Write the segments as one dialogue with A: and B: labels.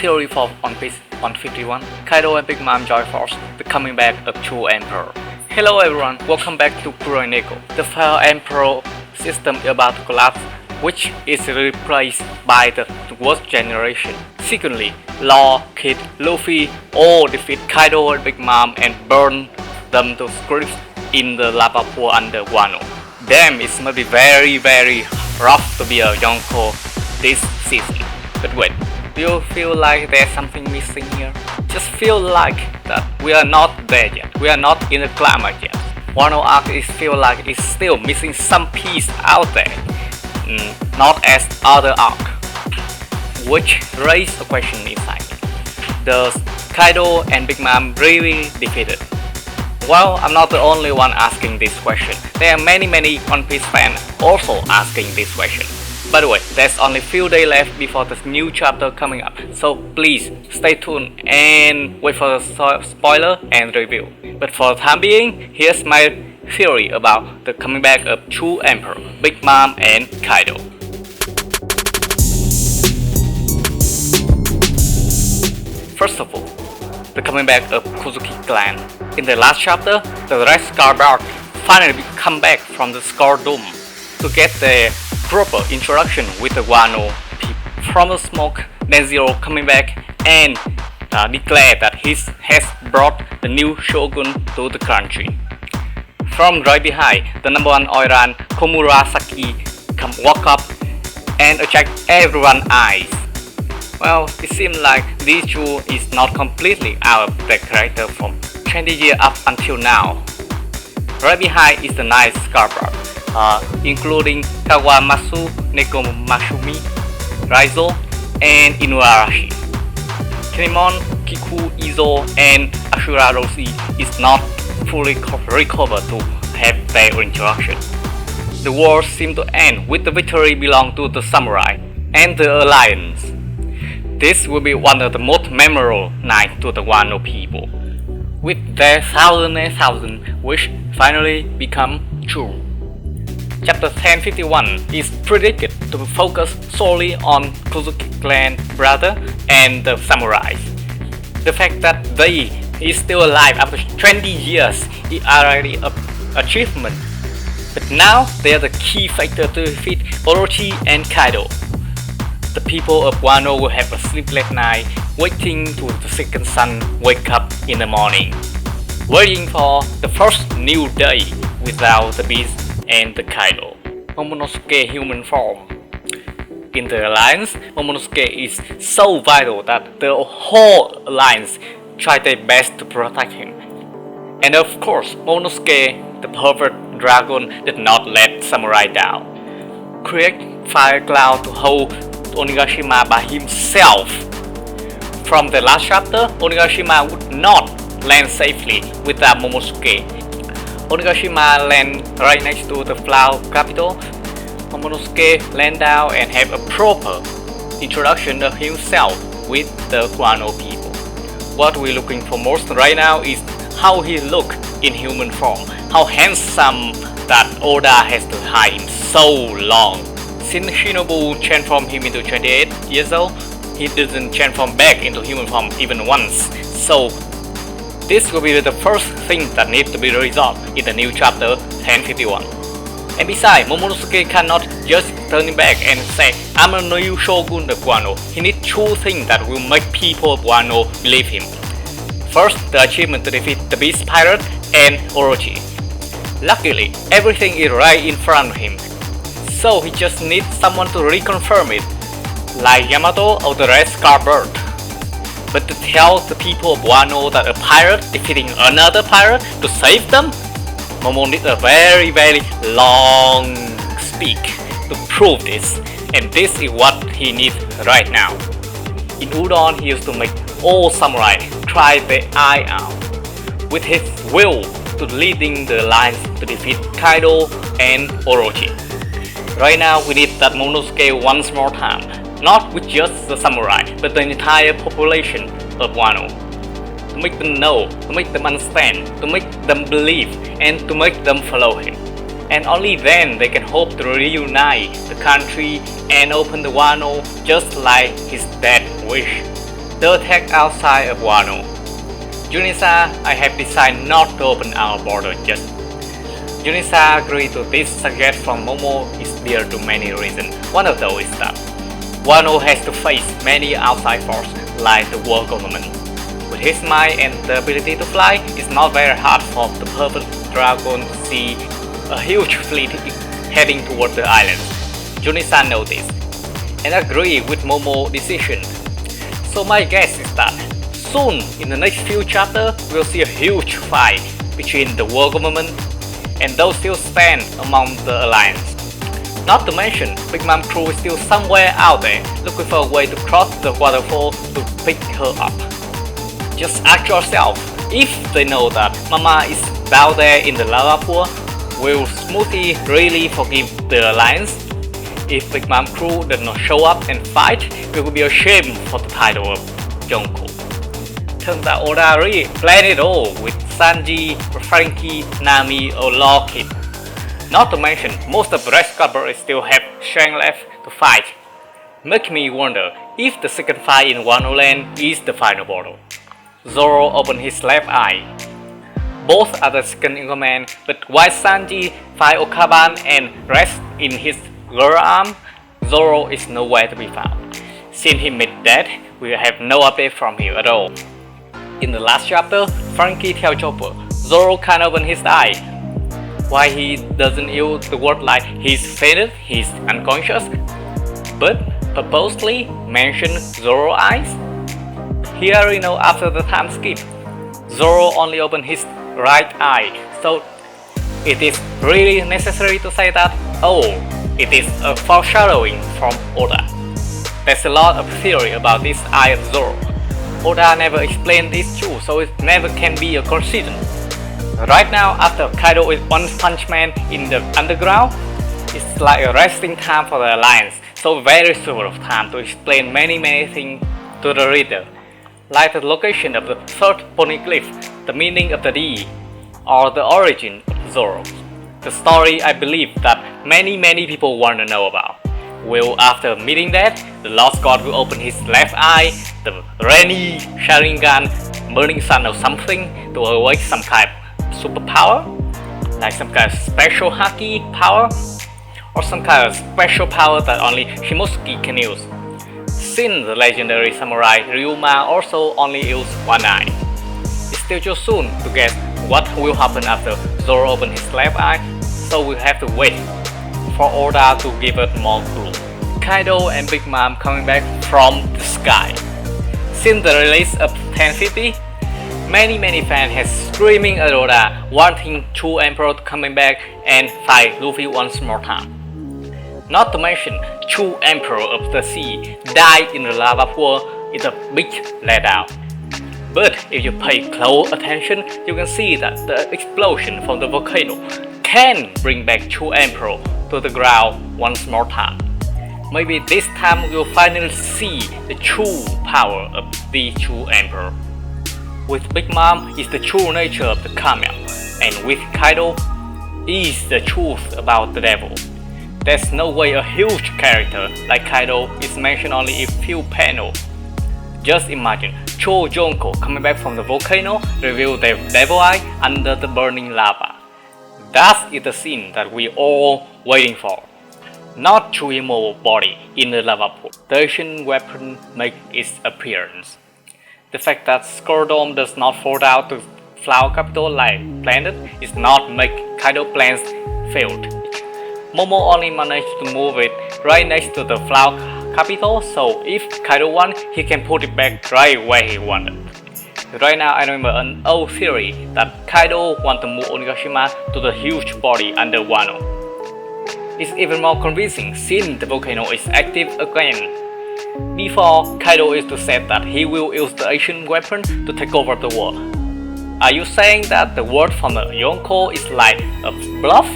A: Theory for One Piece 151, Kaido and Bigmom join force, the coming back of True Emperor. Hello everyone, welcome back to Kuroi Neko. The failed Emperor system is about to collapse, which is replaced by the worst generation. Secondly, Law, Kid, Luffy all defeat Kaido and Bigmom and burn them to crisp in the lava pool under Wano. Damn, it must be very rough to be a Yonko this season. But wait, do you feel like there's something missing here? Just feel like that we are not there yet. We are not in the climax yet. Wano arc is feel like it's still missing some piece out there. Not as other arc. Which raised a question inside me. Does Kaido and Bigmom really defeated? Well, I'm not the only one asking this question. There are many One Piece fans also asking this question. By the way, there's only few days left before the new chapter coming up, so please stay tuned and wait for the spoiler and review. But for the time being, here's my theory about the coming back of True Emperor, Bigmom and Kaido. First of all, the coming back of Kozuki clan. In the last chapter, the Red Scar Bark finally come back from the Scar Dome to get their proper introduction with the Wano people. From the smoke, then Zoro coming back and declare that he has brought the new shogun to the country. From right behind, the number one Oiran, Komurasaki, walk up and attract everyone's eyes. Well, it seems like these two is not completely out of their character from 20 years up until now. Right behind is the nice Scarborough, including Kawamasu, Neko Masumi, Raizo, and Inuarashi. Kinemon, Kiku, Izo, and Ashura Roshi is not fully recovered to have their introduction. The war seemed to end with the victory belong to the samurai and the alliance. This will be one of the most memorable nights to the Wano people, with their thousand and thousand wish finally become true. Chapter 1051 is predicted to focus solely on Kozuki clan brother and the samurais. The fact that they is still alive after 20 years is already an achievement. But now they are the key factor to defeat Orochi and Kaido. The people of Wano will have a sleepless night waiting to the second sun wake up in the morning, waiting for the first new day without the beast and the Kaido. Momonosuke human form. In the alliance, Momonosuke is so vital that the whole alliance try their best to protect him. And of course, Momonosuke, the perfect dragon, did not let samurai down. Create fire cloud to hold Onigashima by himself. From the last chapter, Onigashima would not land safely without Momonosuke. Onigashima land right next to the flower capital. Momonosuke land down and have a proper introduction of himself with the Wano people. What we're looking for most right now is how he look in human form, how handsome that Oda has to hide him so long. Since Shinobu transformed him into 28 years old, he doesn't transform back into human form even once. So this will be the first thing that needs to be resolved in the new chapter 1051. And besides, Momonosuke cannot just turn back and say, I'm a new shogun of Wano. He needs two things that will make people of Wano believe him. First, the achievement to defeat the Beast Pirate and Orochi. Luckily, everything is right in front of him. So he just needs someone to reconfirm it, like Yamato or the Red Scar Bird. But to tell the people of Wano that a pirate defeating another pirate to save them, Momo needs a very long speak to prove this, and this is what he needs right now. In Udon, he used to make all samurai try their eye out, with his will to leading the alliance to defeat Kaido and Orochi. Right now, we need that Momonosuke once more time, not with just the samurai, but the entire population of Wano. To make them know, to make them understand, to make them believe, and to make them follow him. And only then they can hope to reunite the country and open the Wano just like his dad wished. The attack outside of Wano. Zunesha, I have decided not to open our border just. Zunesha agreed to this suggestion from Momo is due to many reasons. One of those is that Wano has to face many outside forces like the world government. With his mind and the ability to fly, it's not very hard for the purple dragon to see a huge fleet heading toward the island. Zunesha knows this and agree with Momo's decision. So my guess is that soon in the next few chapters we'll see a huge fight between the world government and those still stand among the alliance. Not to mention, Big Mom crew is still somewhere out there looking for a way to cross the waterfall to pick her up. Just ask yourself, if they know that Mama is down there in the lava pool, will Smoothie really forgive the alliance? If Big Mom crew does not show up and fight, it will be a shame for the title of Yonko. Turns out Oda really planned it all with Sanji, Frankie, Nami or Law Kid. Not to mention, most of the Red Scarborough still have strength left to fight. Make me wonder if the second fight in Wano Land is the final battle. Zoro opened his left eye. Both are the second in command, but while Sanji fight Okaban and rests in his lower arm, Zoro is nowhere to be found. Since he made dead, we have no update from him at all. In the last chapter, Frankie tells Chopper Zoro can't open his eye. Why he doesn't use the word like he's fainted, he's unconscious, but purposely mention Zoro's eyes? Here we know after the time skip, Zoro only opened his right eye, so it is really necessary to say that, oh, it is a foreshadowing from Oda. There's a lot of theory about this eye of Zoro. Oda never explained this too, so it never can be a coincidence. Right now, after Kaido is One Punch Man in the underground, it's like a resting time for the alliance, so very short of time to explain many things to the reader, like the location of the third poneglyph, the meaning of the D, or the origin of Zoro. The story I believe that many people want to know about. Will after meeting that, the Lost God will open his left eye, the rainy Sharingan, burning sun or something to awake some kind of superpower? Like some kind of special haki power? Or some kind of special power that only Shimosuke can use? Since the legendary samurai Ryuma also only used one eye. It's still too soon to guess what will happen after Zoro opens his left eye, so we'll have to wait for Oda to give us more clues. Kaido and Big Mom coming back from the sky. Since the release of 1050, many fans have screaming at Oda wanting True Emperor to coming back and fight Luffy once more time. Not to mention, True Emperor of the Sea died in the lava pool is a big letdown. But if you pay close attention, you can see that the explosion from the volcano can bring back True Emperor to the ground once more time. Maybe this time we'll finally see the true power of the True Emperor. With Big Mom is the true nature of the Kamiya, and with Kaido is the truth about the devil. There's no way a huge character like Kaido is mentioned only in few panels. Just imagine Cho Yonko coming back from the volcano reveal their devil eye under the burning lava. That is the scene that we all waiting for. Not True Immortal body in the lava pool. The ancient weapon make its appearance. The fact that Skull Dome does not fall down to Flower Capital like planned is not make Kaido plans failed. Momo only managed to move it right next to the Flower Capital, so if Kaido won, he can put it back right where he wanted. Right now I remember an old theory that Kaido want to move Onigashima to the huge body under Wano. It's even more convincing since the volcano is active again. Before, Kaido is to say that he will use the ancient weapon to take over the world. Are you saying that the word from the Yonko is like a bluff?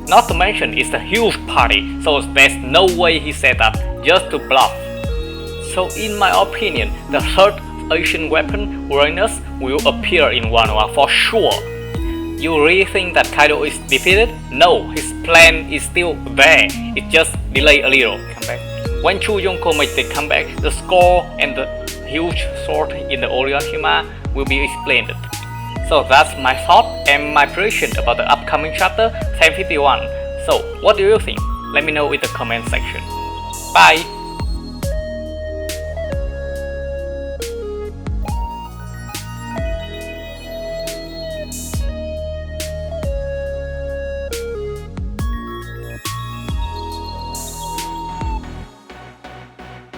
A: Not to mention it's a huge party, so there's no way he said that just to bluff. So in my opinion, the third ancient weapon, Uranus, will appear in Wano for sure. You really think that Kaido is defeated? No, his plan is still there, it just delayed a little. Come back. When True Yonko made the comeback, the score and the huge sword in the Orihime will be explained. So that's my thought and my prediction about the upcoming chapter 1051. So what do you think? Let me know in the comment section. Bye!